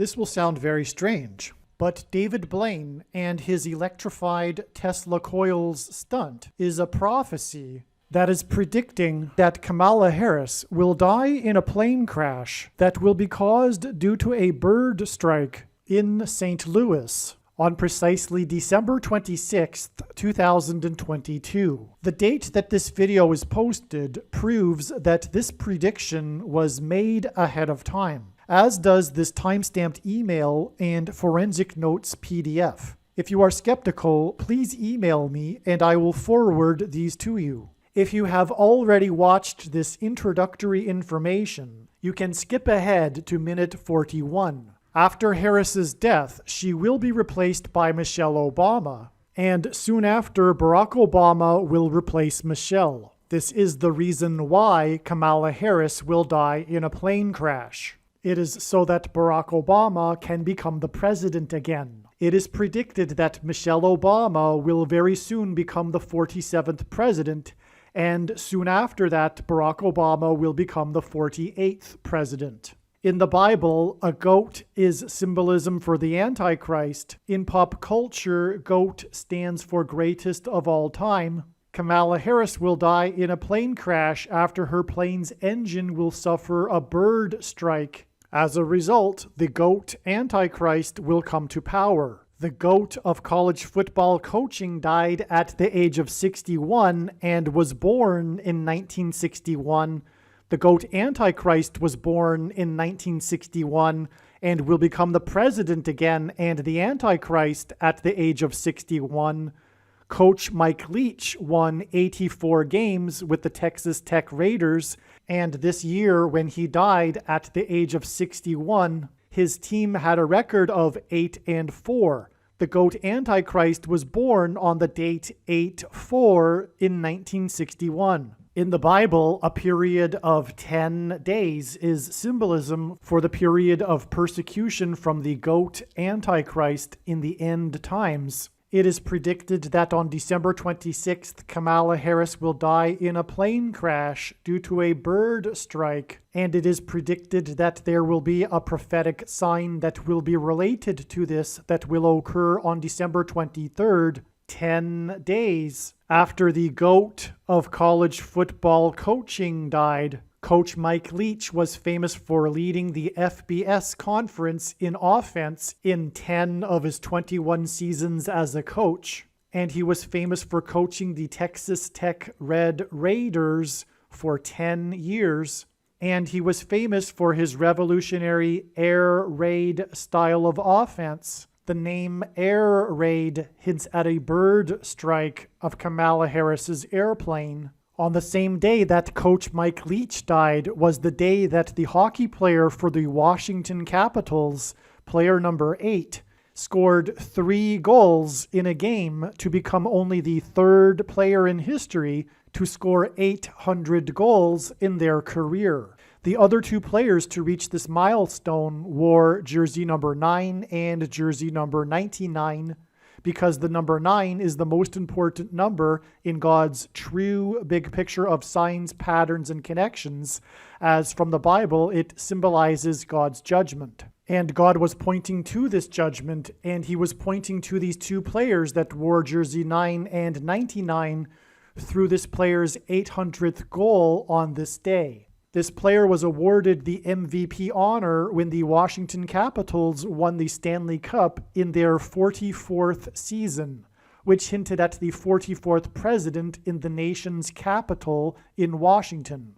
This will sound very strange, but David Blaine and his electrified Tesla coils stunt is a prophecy that is predicting that Kamala Harris will die in a plane crash that will be caused due to a bird strike in St. Louis on precisely December 26th, 2022. The date that this video is posted proves that this prediction was made ahead of time, as does this timestamped email and forensic notes PDF. If you are skeptical, please email me and I will forward these to you. If you have already watched this introductory information, you can skip ahead to minute 41. After Harris's death, she will be replaced by Michelle Obama, and soon after, Barack Obama will replace Michelle. This is the reason why Kamala Harris will die in a plane crash. It is so that Barack Obama can become the president again. It is predicted that Michelle Obama will very soon become the 47th president, and soon after that, Barack Obama will become the 48th president. In the Bible, a goat is symbolism for the Antichrist. In pop culture, goat stands for greatest of all time. Kamala Harris will die in a plane crash after her plane's engine will suffer a bird strike. As a result, the goat Antichrist will come to power. The GOAT of college football coaching died at the age of 61 and was born in 1961. The GOAT Antichrist was born in 1961 and will become the president again and the Antichrist at the age of 61. Coach Mike Leach won 84 games with the Texas Tech Raiders, and this year when he died at the age of 61, his team had a record of 8-4. The GOAT Antichrist was born on the date 8/4 in 1961. In the Bible, a period of 10 days is symbolism for the period of persecution from the GOAT Antichrist in the end times. It is predicted that on December 26th, Kamala Harris will die in a plane crash due to a bird strike, and it is predicted that there will be a prophetic sign that will be related to this that will occur on December 23rd, 10 days after the GOAT of college football coaching died. Coach Mike Leach was famous for leading the FBS conference in offense in 10 of his 21 seasons as a coach, and he was famous for coaching the Texas Tech Red Raiders for 10 years, and he was famous for his revolutionary air raid style of offense. The name Air Raid hints at a bird strike of Kamala Harris's airplane. On the same day that Coach Mike Leach died was the day that the hockey player for the Washington Capitals, player number 8, scored 3 goals in a game to become only the 3rd player in history to score 800 goals in their career. The other 2 players to reach this milestone wore jersey number 9 and jersey number 99, because the number 9 is the most important number in God's true big picture of signs, patterns, and connections, as from the Bible it symbolizes God's judgment. And God was pointing to this judgment, and he was pointing to these 2 players that wore jersey 9 and 99 through this player's 800th goal on this day. This player was awarded the MVP honor when the Washington Capitals won the Stanley Cup in their 44th season, which hinted at the 44th president in the nation's capital in Washington.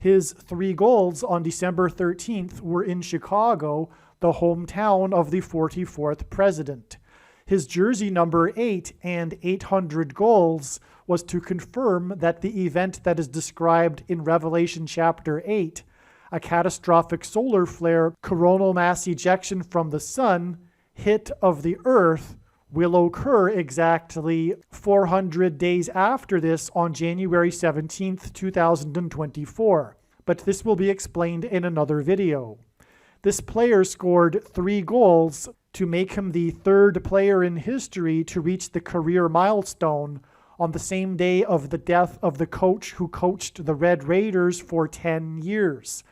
His 3 goals on December 13th were in Chicago, the hometown of the 44th president. His jersey number 8 and 800 goals was to confirm that the event that is described in Revelation chapter 8, a catastrophic solar flare, coronal mass ejection from the sun, hit of the earth, will occur exactly 400 days after this on January 17th, 2024. But this will be explained in another video. This player scored 3 goals to make him the 3rd player in history to reach the career milestone on the same day of the death of the coach who coached the Red Raiders for 10 years.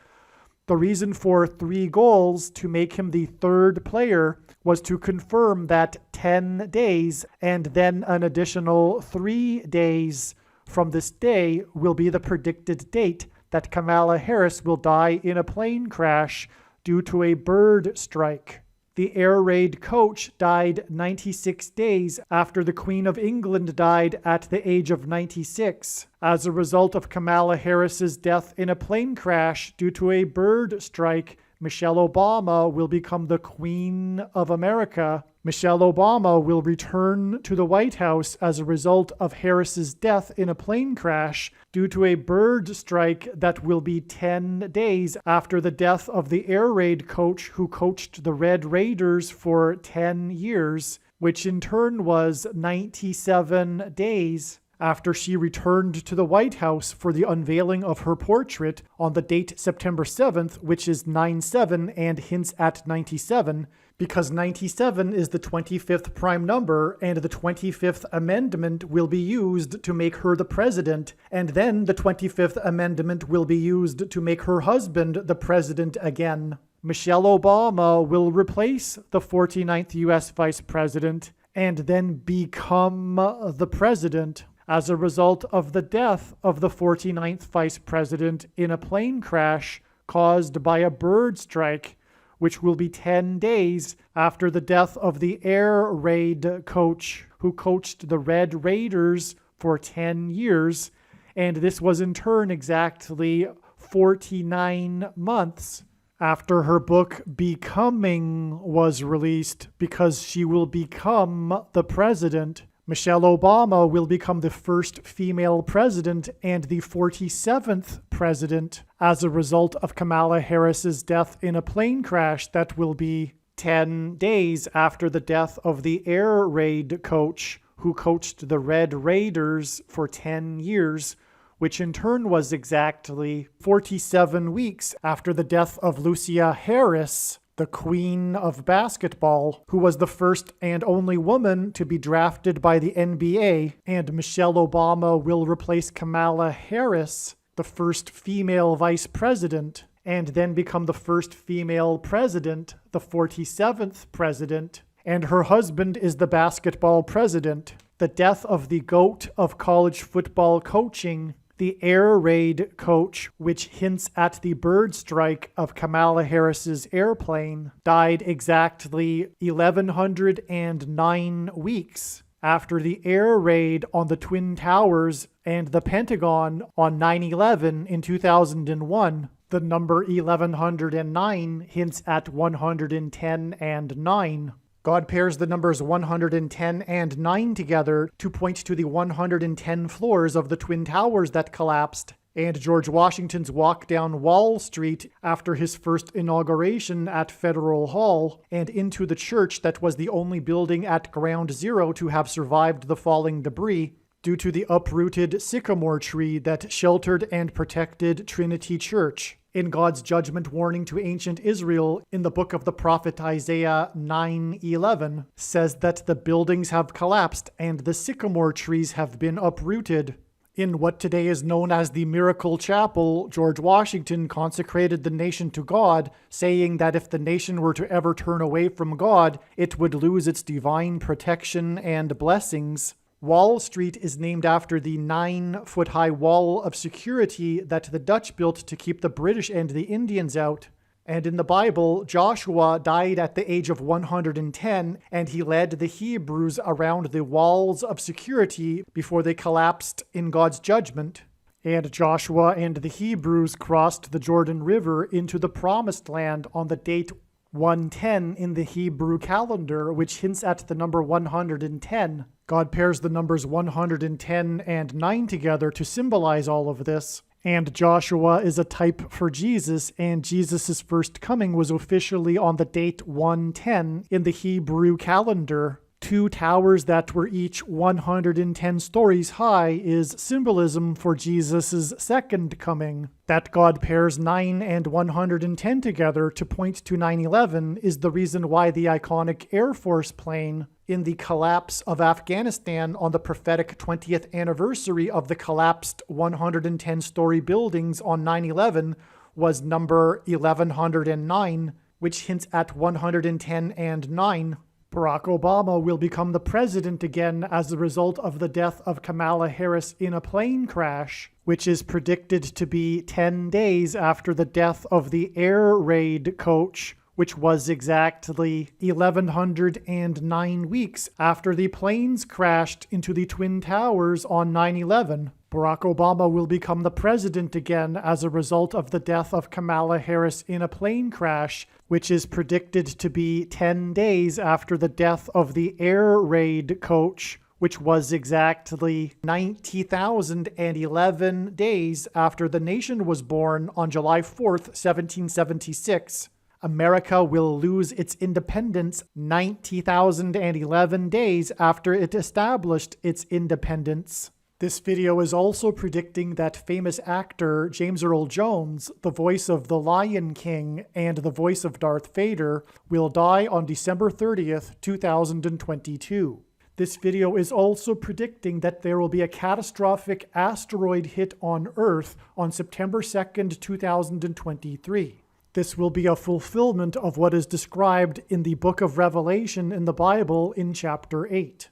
The reason for 3 goals to make him the 3rd player was to confirm that 10 days and then an additional 3 days from this day will be the predicted date that Kamala Harris will die in a plane crash due to a bird strike. The air raid coach died 96 days after the Queen of England died at the age of 96 as a result of Kamala Harris's death in a plane crash due to a bird strike. Michelle Obama will become the Queen of America. Michelle Obama will return to the White House as a result of Harris's death in a plane crash due to a bird strike that will be 10 days after the death of the air raid coach who coached the Red Raiders for 10 years, which in turn was 97 days after she returned to the White House for the unveiling of her portrait on the date September 7th, which is 9/7 and hints at 97, because 97 is the 25th prime number, and the 25th Amendment will be used to make her the president, and then the 25th Amendment will be used to make her husband the president again. Michelle Obama will replace the 49th U.S. Vice President and then become the president as a result of the death of the 49th Vice President in a plane crash caused by a bird strike, which will be 10 days after the death of the air raid coach who coached the Red Raiders for 10 years, and this was in turn exactly 49 months after her book Becoming was released, because she will become the president. Michelle Obama will become the first female president and the 47th president as a result of Kamala Harris's death in a plane crash that will be 10 days after the death of the air raid coach who coached the Red Raiders for 10 years, which in turn was exactly 47 weeks after the death of Lucia Harris, the Queen of Basketball, who was the first and only woman to be drafted by the NBA, and Michelle Obama will replace Kamala Harris, the first female vice president, and then become the first female president, the 47th president, and her husband is the basketball president. The death of the GOAT of college football coaching, the air raid coach, which hints at the bird strike of Kamala Harris's airplane, died exactly 1,109 weeks after the air raid on the Twin Towers and the Pentagon on 9/11 in 2001. The number 1109 hints at 110 and 9. God pairs the numbers 110 and 9 together to point to the 110 floors of the Twin Towers that collapsed, and George Washington's walk down Wall Street after his first inauguration at Federal Hall, and into the church that was the only building at Ground Zero to have survived the falling debris due to the uprooted sycamore tree that sheltered and protected Trinity Church. In God's judgment warning to ancient Israel in the book of the prophet Isaiah 9:11 says that the buildings have collapsed and the sycamore trees have been uprooted. In what today is known as the Miracle Chapel, George Washington consecrated the nation to God, saying that if the nation were to ever turn away from God, it would lose its divine protection and blessings. Wall Street is named after the 9-foot-high wall of security that the Dutch built to keep the British and the Indians out. And in the Bible, Joshua died at the age of 110, and he led the Hebrews around the walls of security before they collapsed in God's judgment. And Joshua and the Hebrews crossed the Jordan River into the Promised Land on the date 110 in the Hebrew calendar, which hints at the number 110. God pairs the numbers 110 and 9 together to symbolize all of this. And Joshua is a type for Jesus, and Jesus' first coming was officially on the date 110 in the Hebrew calendar. 2 towers that were each 110 stories high is symbolism for Jesus' second coming. That God pairs 9 and 110 together to point to 9/11 is the reason why the iconic Air Force plane in the collapse of Afghanistan on the prophetic 20th anniversary of the collapsed 110-story buildings on 9/11 was number 1109, which hints at 110 and 9. Barack Obama will become the president again as a result of the death of Kamala Harris in a plane crash, which is predicted to be 10 days after the death of the air raid coach, which was exactly 1,109 weeks after the planes crashed into the Twin Towers on 9/11. Barack Obama will become the president again as a result of the death of Kamala Harris in a plane crash, which is predicted to be 10 days after the death of the air raid coach, which was exactly 90,011 days after the nation was born on July 4th, 1776. America will lose its independence 90,011 days after it established its independence. This video is also predicting that famous actor James Earl Jones, the voice of the Lion King and the voice of Darth Vader, will die on December 30th, 2022. This video is also predicting that there will be a catastrophic asteroid hit on Earth on September 2nd, 2023. This will be a fulfillment of what is described in the book of Revelation in the Bible in chapter 8.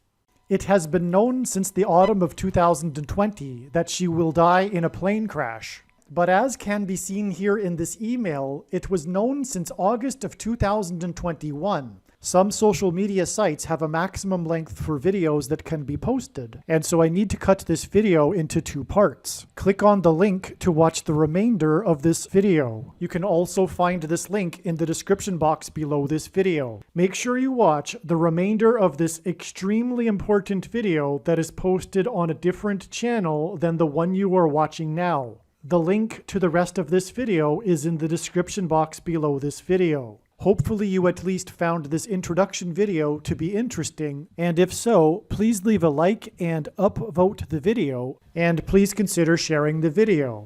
It has been known since the autumn of 2020 that she will die in a plane crash. But as can be seen here in this email, it was known since August of 2021. Some social media sites have a maximum length for videos that can be posted, and so I need to cut this video into 2 parts. Click on the link to watch the remainder of this video. You can also find this link in the description box below this video. Make sure you watch the remainder of this extremely important video that is posted on a different channel than the one you are watching now. The link to the rest of this video is in the description box below this video. Hopefully you at least found this introduction video to be interesting, and if so, please leave a like and upvote the video, and please consider sharing the video.